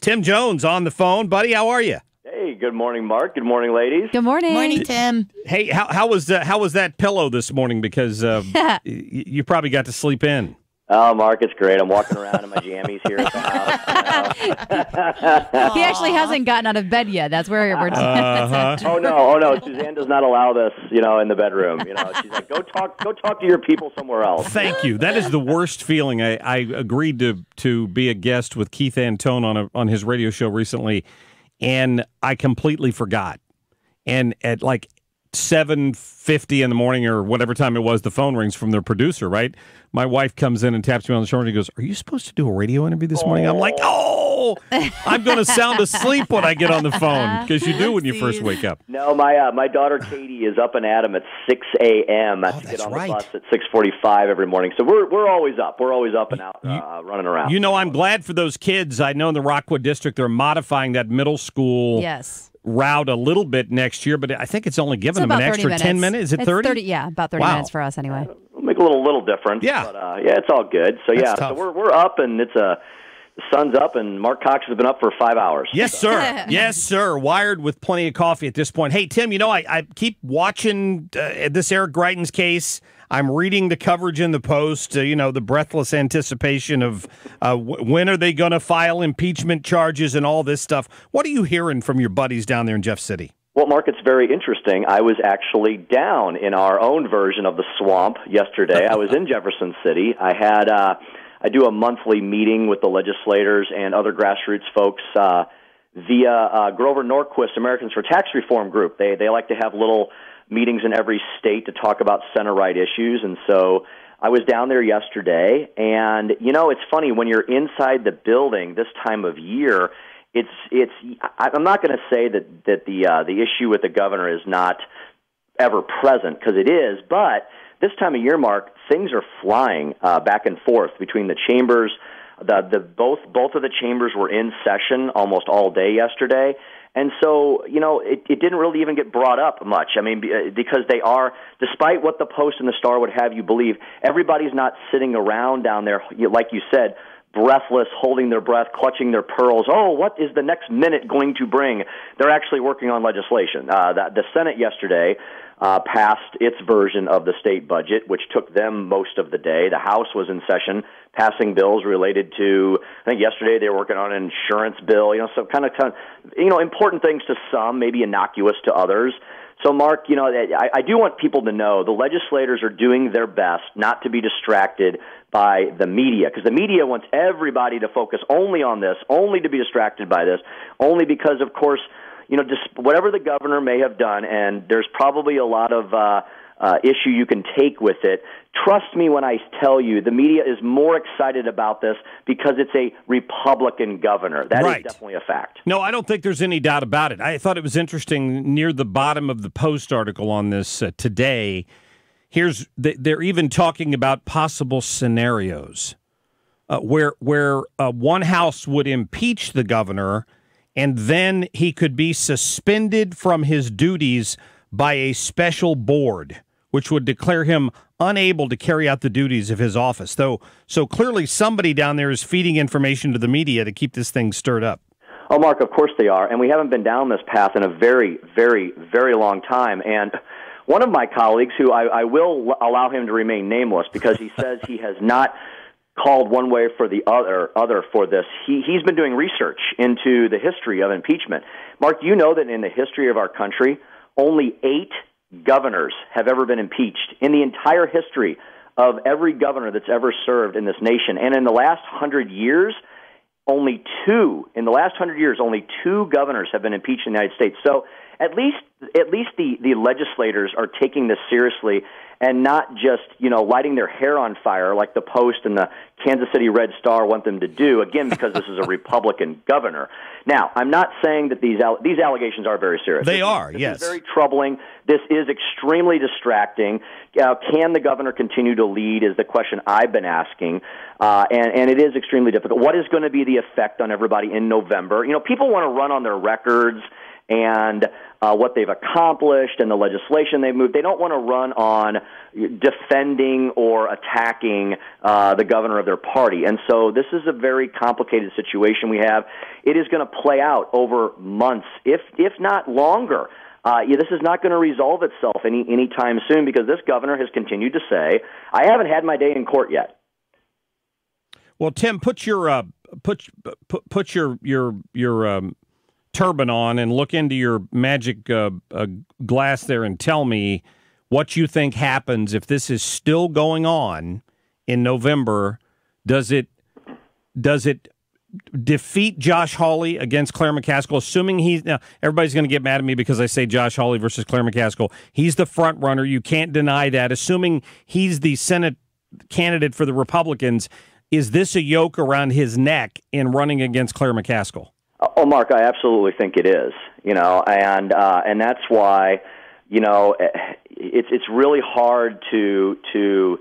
Tim Jones on the phone. Buddy, how are you? Hey, good morning, Mark. Good morning, ladies. Good morning. Morning, Tim. Hey, how was that pillow this morning? Because you probably got to sleep in. Oh, Mark, it's great. I'm walking around in my jammies here at the house. He actually hasn't gotten out of bed yet. That's where we're Oh no. Suzanne does not allow this, in the bedroom. She's like, go talk to your people somewhere else. Thank you. That is the worst feeling. I agreed to be a guest with Keith Antone on his radio show recently, and I completely forgot. And at like 7:50 in the morning or whatever time it was, the phone rings from their producer, right? My wife comes in and taps me on the shoulder and goes, "Are you supposed to do a radio interview this morning?" I'm like, "Oh, I'm going to sound asleep when I get on the phone," because you do when you first wake up. No, my daughter Katie is up and at 'em at 6 a.m. to get on the bus at 6:45 every morning. So we're always up. We're always up and out running around. I'm glad for those kids. I know in the Rockwood district they're modifying that middle school route a little bit next year, but I think it's only giving them an extra 10 minutes. Is it 30? Yeah, about 30 minutes for us anyway. We'll make a little difference. Yeah. But, it's all good. So, so we're up, and the sun's up, and Mark Cox has been up for 5 hours. Yes, sir. Yes, sir. Wired with plenty of coffee at this point. Hey, Tim, I keep watching this Eric Greitens case. I'm reading the coverage in the Post, the breathless anticipation of when are they going to file impeachment charges and all this stuff. What are you hearing from your buddies down there in Jeff City? Well, Mark, it's very interesting. I was actually down in our own version of the swamp yesterday. I was in Jefferson City. I do a monthly meeting with the legislators and other grassroots folks via Grover Norquist Americans for Tax Reform Group. They like to have little meetings in every state to talk about center right issues, and so I was down there yesterday, and it's funny when you're inside the building this time of year. I'm not going to say that the issue with the governor is not ever present, because it is, but this time of year, Mark, things are flying back and forth between the chambers. Both of the chambers were in session almost all day yesterday. And so, it didn't really even get brought up much. I mean, because they are, despite what the Post and the Star would have you believe, everybody's not sitting around down there, like you said, breathless, holding their breath, clutching their pearls. Oh, what is the next minute going to bring? They're actually working on legislation. The Senate yesterday passed its version of the state budget, which took them most of the day. The House was in session passing bills related to, I think yesterday they were working on an insurance bill, so kind of important things to some, maybe innocuous to others. So, Mark, I do want people to know the legislators are doing their best not to be distracted by the media, because the media wants everybody to focus only on this, only to be distracted by this, only because, of course, just whatever the governor may have done, and there's probably a lot of issue you can take with it. Trust me when I tell you, the media is more excited about this because it's a Republican governor. That is definitely a fact. No, I don't think there's any doubt about it. I thought it was interesting near the bottom of the Post article on this today. They're even talking about possible scenarios where one house would impeach the governor, and then he could be suspended from his duties by a special board, which would declare him unable to carry out the duties of his office. So clearly somebody down there is feeding information to the media to keep this thing stirred up. Oh, Mark, of course they are, and we haven't been down this path in a very, very, very long time. And one of my colleagues, who I will allow him to remain nameless because he says he has not called one way for the other for this. He's been doing research into the history of impeachment. Mark, you know that in the history of our country, only 8 governors have ever been impeached in the entire history of every governor that's ever served in this nation. And in the last 100 years, only 2 governors have been impeached in the United States. So at least the legislators are taking this seriously and not just, lighting their hair on fire like the Post and the Kansas City Red Star want them to do, again, because this is a Republican governor. Now, I'm not saying that these allegations are very serious. They are, yes. yes. This is very troubling. This is extremely distracting. Can the governor continue to lead is the question I've been asking, and it is extremely difficult. What is going to be the effect on everybody in November? People want to run on their records and what they've accomplished and the legislation they've moved. They don't want to run on defending or attacking the governor of their party. And so this is a very complicated situation we have. It is going to play out over months, if not longer. This is not going to resolve itself anytime soon, because this governor has continued to say, I haven't had my day in court yet. Well, Tim, put your put your turban on and look into your magic glass there and tell me what you think happens if this is still going on in November. Does it defeat Josh Hawley against Claire McCaskill, assuming now everybody's going to get mad at me because I say Josh Hawley versus Claire McCaskill. He's the front runner. You can't deny that. Assuming he's the Senate candidate for the Republicans, is this a yoke around his neck in running against Claire McCaskill? Oh, Mark, I absolutely think it is. And that's why, it's really hard to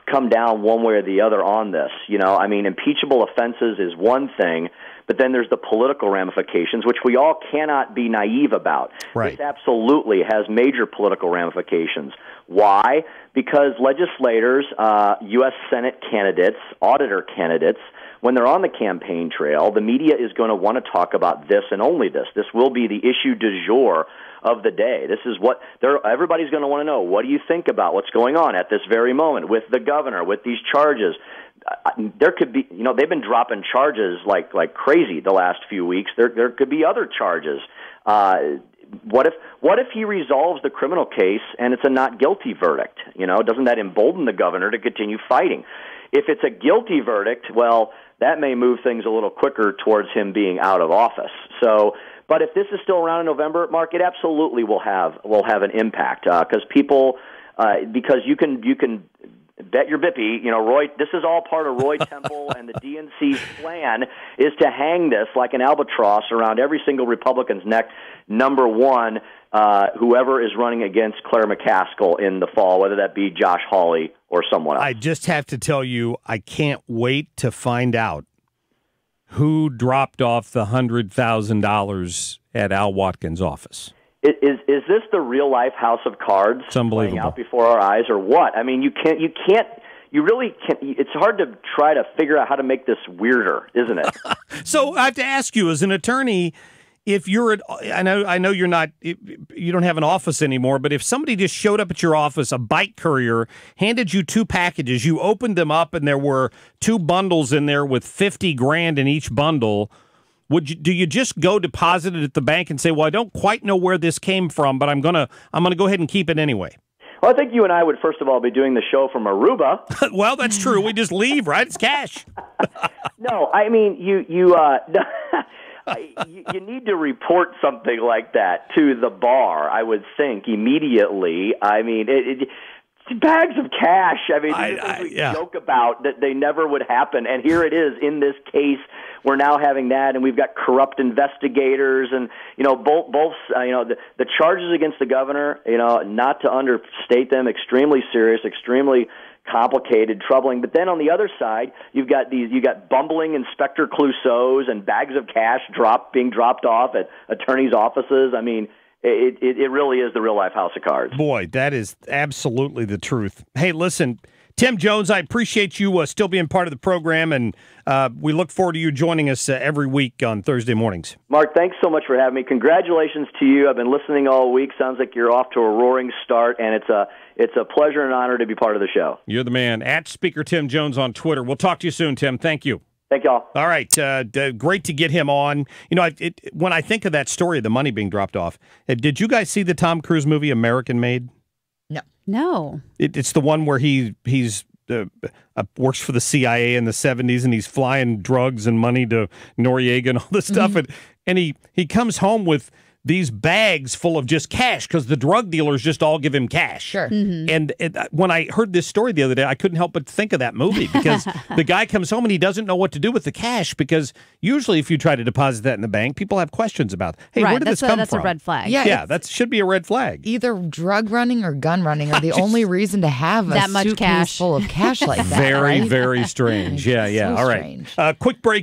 come down one way or the other on this. Impeachable offenses is one thing, but then there's the political ramifications, which we all cannot be naive about. Right. This absolutely has major political ramifications. Why? Because legislators, U.S. Senate candidates, auditor candidates, when they're on the campaign trail, the media is going to want to talk about this and only this. This will be the issue du jour of the day. This is what everybody's going to want to know. What do you think about what's going on at this very moment with the governor, with these charges? There could be, they've been dropping charges like crazy the last few weeks. There could be other charges. What if he resolves the criminal case and it's a not guilty verdict? Doesn't that embolden the governor to continue fighting? If it's a guilty verdict, well, that may move things a little quicker towards him being out of office. But if this is still around in November, Mark, it absolutely will have an impact because you can bet your bippy, Roy. This is all part of Roy Temple and the DNC's plan is to hang this like an albatross around every single Republican's neck. Number one, whoever is running against Claire McCaskill in the fall, whether that be Josh Hawley or someone else. I just have to tell you, I can't wait to find out who dropped off the $100,000 at Al Watkins' office. Is this the real life House of Cards playing out before our eyes, or what? You really can't. It's hard to try to figure out how to make this weirder, isn't it? So I have to ask you, as an attorney, if you're I know you don't have an office anymore, but if somebody just showed up at your office, a bike courier, handed you two packages, you opened them up, and there were two bundles in there with $50,000 in each bundle. Do you just go deposit it at the bank and say, well, I don't quite know where this came from, but I'm gonna go ahead and keep it anyway? Well, I think you and I would first of all be doing the show from Aruba. Well, that's true. We just leave, right? It's cash. No, you need to report something like that to the bar, I would think, immediately. Bags of cash. We joke about that they never would happen, and here it is in this case. We're now having that, and we've got corrupt investigators, and both the charges against the governor. Not to understate them, extremely serious, extremely complicated, troubling. But then on the other side, you got bumbling Inspector Clouseaus and bags of cash being dropped off at attorneys' offices. It really is the real life House of Cards. Boy, that is absolutely the truth. Hey, listen, Tim Jones, I appreciate you still being part of the program, and we look forward to you joining us every week on Thursday mornings. Mark, thanks so much for having me. Congratulations to you. I've been listening all week. Sounds like you're off to a roaring start, and it's a pleasure and honor to be part of the show. You're the man. At Speaker Tim Jones on Twitter. We'll talk to you soon, Tim. Thank you. Thank y'all. All right. Great to get him on. When I think of that story, the money being dropped off, did you guys see the Tom Cruise movie American Made? No. It's the one where he's works for the CIA in the 70s, and he's flying drugs and money to Noriega and all this stuff. And he comes home with these bags full of just cash because the drug dealers just all give him cash. Sure. And when I heard this story the other day, I couldn't help but think of that movie because the guy comes home and he doesn't know what to do with the cash, because usually if you try to deposit that in the bank, people have questions about, hey, where did this come from? That's a red flag. Yeah, that should be a red flag. Either drug running or gun running are the only reason to have that a much suitcase cash full of cash like that. Very, right? very strange. Yeah. So All right. strange. Quick break.